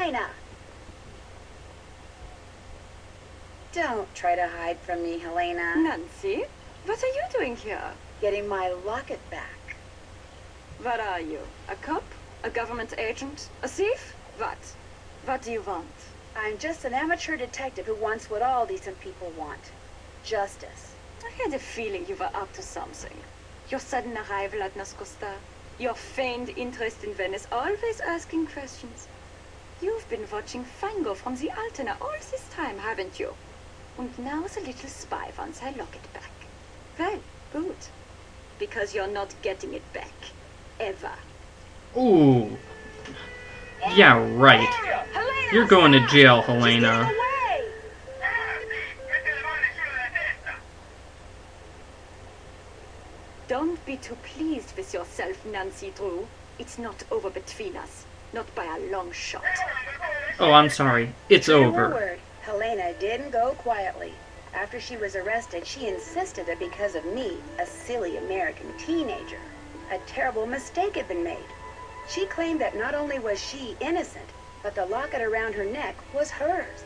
Helena! Don't try to hide from me, Helena. Nancy, what are you doing here? Getting my locket back. What are you? A cop? A government agent? A thief? What? What do you want? I'm just an amateur detective who wants what all decent people want. Justice. I had a feeling you were up to something. Your sudden arrival at Nascosta, your feigned interest in Venice, always asking questions. You've been watching Fango from the Altena all this time, haven't you? And now the little spy wants her locket back. Well, good. Because you're not getting it back. Ever. Ooh. Yeah, right. Helena, You're going to stop! jail, She's getting Helena. away! Don't be too pleased with yourself, Nancy Drew. It's not over between us. Not by a long shot. Oh, I'm sorry. It's True to her over. word, Helena didn't go quietly. After she was arrested, she insisted that because of me, a silly American teenager, a terrible mistake had been made. She claimed that not only was she innocent, but the locket around her neck was hers.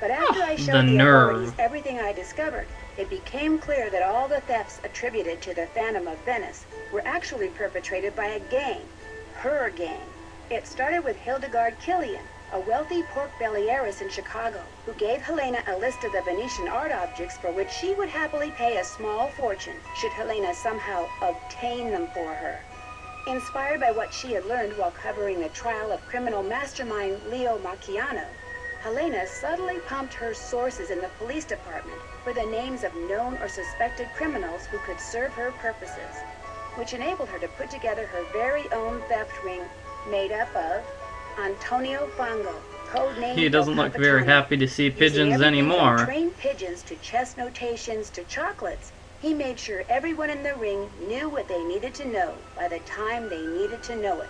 But after I the showed the nerve. authorities everything I discovered, it became clear that all the thefts attributed to the Phantom of Venice were actually perpetrated by a gang, her gang. It started with Hildegard Killian, a wealthy pork belly heiress in Chicago, who gave Helena a list of the Venetian art objects for which she would happily pay a small fortune should Helena somehow obtain them for her. Inspired by what she had learned while covering the trial of criminal mastermind Leo Macchiano, Helena subtly pumped her sources in the police department for the names of known or suspected criminals who could serve her purposes, which enabled her to put together her very own theft ring made up of Antonio Fango, codenamed He doesn't El look very Capitano. happy to see Using pigeons everything from anymore. trained pigeons to chess notations to chocolates, he made sure everyone in the ring knew what they needed to know by the time they needed to know it.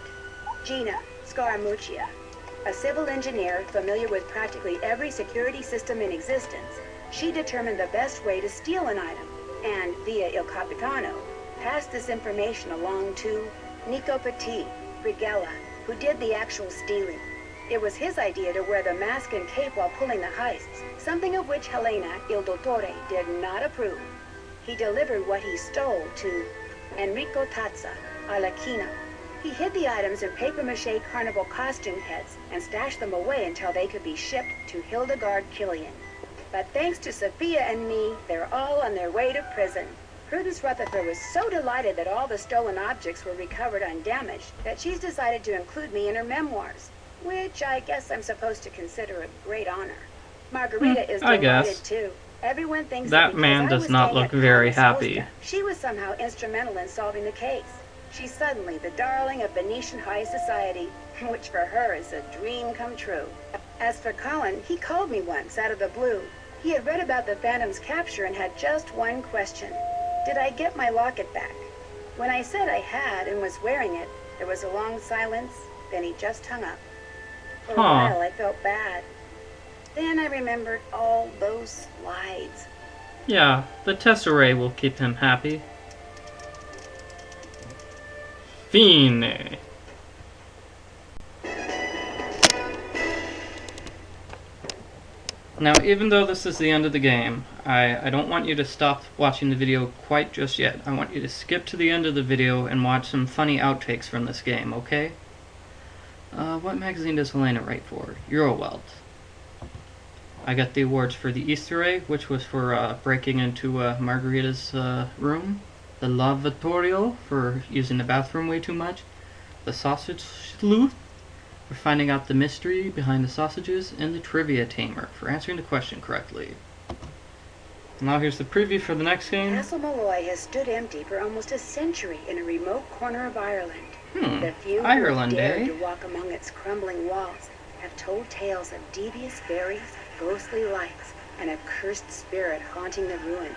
Gina Scaramuccia, a civil engineer familiar with practically every security system in existence, she determined the best way to steal an item, and via Il Capitano, passed this information along to Nico Petit, Brigella, who did the actual stealing. It was his idea to wear the mask and cape while pulling the heists, something of which Helena, Il Dottore, did not approve. He delivered what he stole to Enrico Tazza, Arlecchino. He hid the items in papier-mâché carnival costume heads and stashed them away until they could be shipped to Hildegard Killian. But thanks to Sophia and me, they're all on their way to prison. Prudence Rutherford was so delighted that all the stolen objects were recovered undamaged that she's decided to include me in her memoirs, which I guess I'm supposed to consider a great honor. Margarita is I delighted guess. too. Everyone thinks That because man I does was not staying look at very Palma happy. Sposta, she was somehow instrumental in solving the case. She's suddenly the darling of Venetian high society, which for her is a dream come true. As for Colin, he called me once out of the blue. He had read about the Phantom's capture and had just one question. Did I get my locket back? When I said I had and was wearing it, there was a long silence, then he just hung up. For a while I felt bad. Then I remembered all those slides. Yeah, the tesseract will keep him happy. Fine. Now, even though this is the end of the game, I don't want you to stop watching the video quite just yet. I want you to skip to the end of the video and watch some funny outtakes from this game, okay? What magazine does Helena write for? Eurowelt. I got the awards for the Easter egg, which was for breaking into Margarita's room. The lavatorio, for using the bathroom way too much. The sausage sleuth, for finding out the mystery behind the sausages. And the trivia tamer, for answering the question correctly. Now here's the preview for the next game. Castle Malloy has stood empty for almost a century in a remote corner of Ireland. The few who Ireland, have dared eh? to walk among its crumbling walls have told tales of devious fairies, ghostly lights, and a cursed spirit haunting the ruins.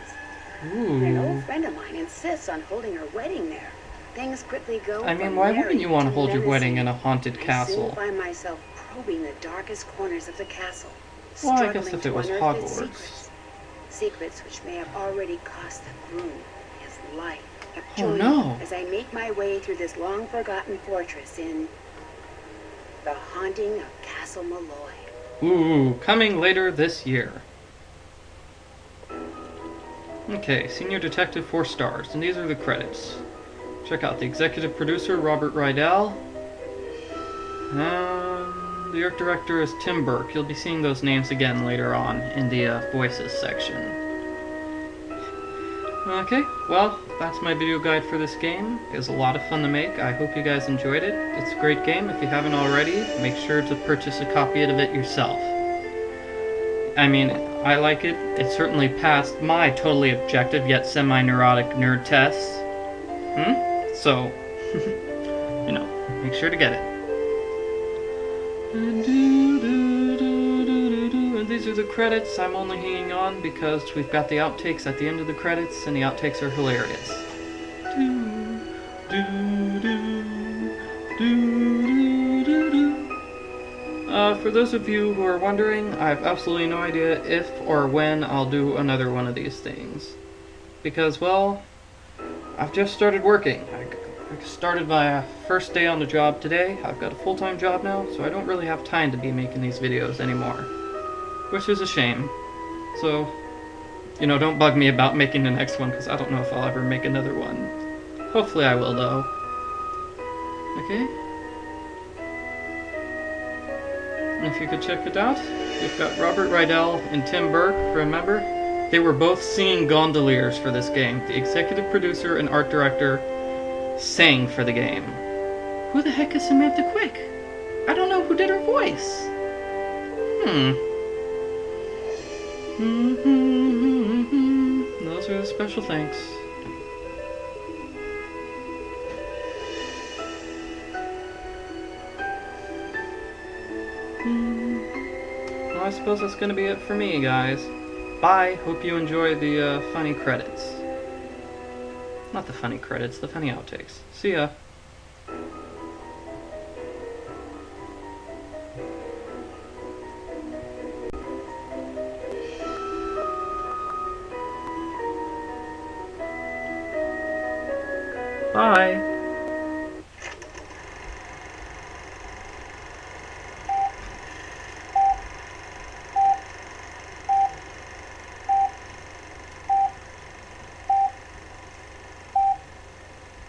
An Ooh. old friend of mine insists on holding her wedding there. Things quickly go I mean, from why merry wouldn't you want to hold your wedding in a menacing. haunted I castle? soon find myself probing the darkest corners of the castle, Well, I guess struggling if it to was unearth its Hogwarts. secrets which may have already cost the groom his life. Oh Join me no! as I make my way through this long-forgotten fortress in The Haunting of Castle Malloy. Ooh, coming later this year. Okay, Senior Detective 4 stars, and these are the credits. Check out the executive producer, Robert Rydell. The art director is Tim Burke. You'll be seeing those names again later on in the voices section. Okay, well, that's my video guide for this game. It was a lot of fun to make. I hope you guys enjoyed it. It's a great game. If you haven't already, make sure to purchase a copy of it yourself. I mean, I like it. It certainly passed my totally objective yet semi-neurotic nerd tests. So, you know, make sure to get it. And these are the credits. I'm only hanging on because we've got the outtakes at the end of the credits, and the outtakes are hilarious. For those of you who are wondering, I have absolutely no idea if or when I'll do another one of these things. Because, well, I've just started working. I started my first day on the job today. I've got a full-time job now, so I don't really have time to be making these videos anymore. Which is a shame. So, you know, don't bug me about making the next one, because I don't know if I'll ever make another one. Hopefully I will, though. Okay? And if you could check it out, we've got Robert Rydell and Tim Burke, remember? They were both singing gondoliers for this game. The executive producer and art director sang for the game. Who the heck is Samantha Quick? I don't know who did her voice. Those are the special thanks. Well, I suppose that's gonna be it for me, guys. Bye. Hope you enjoy the funny credits. Not the funny credits, the funny outtakes. See ya. Bye.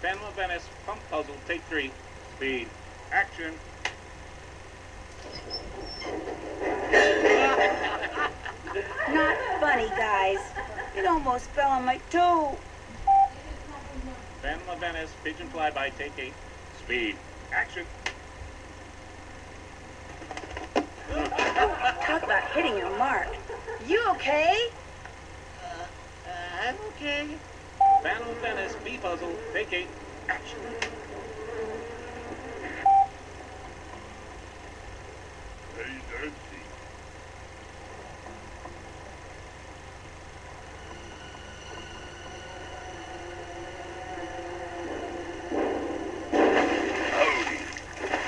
Phantom of Venice, pump puzzle, take 3. Speed. Action. Not funny, guys. It almost fell on my toe. Phantom of Venice, pigeon flyby, take 8. Speed. Action. Talk about hitting your mark. You okay? I'm okay. Phantom of Venice, B puzzle, take 8. Action. Hey, Nancy.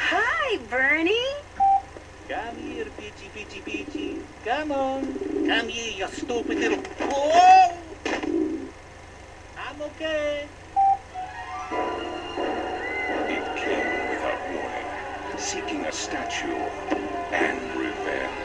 Hi, Bernie. Come here, Peachy. Come on. Come here, you stupid little... Whoa! I'm okay. It came without warning, seeking a statue and revenge.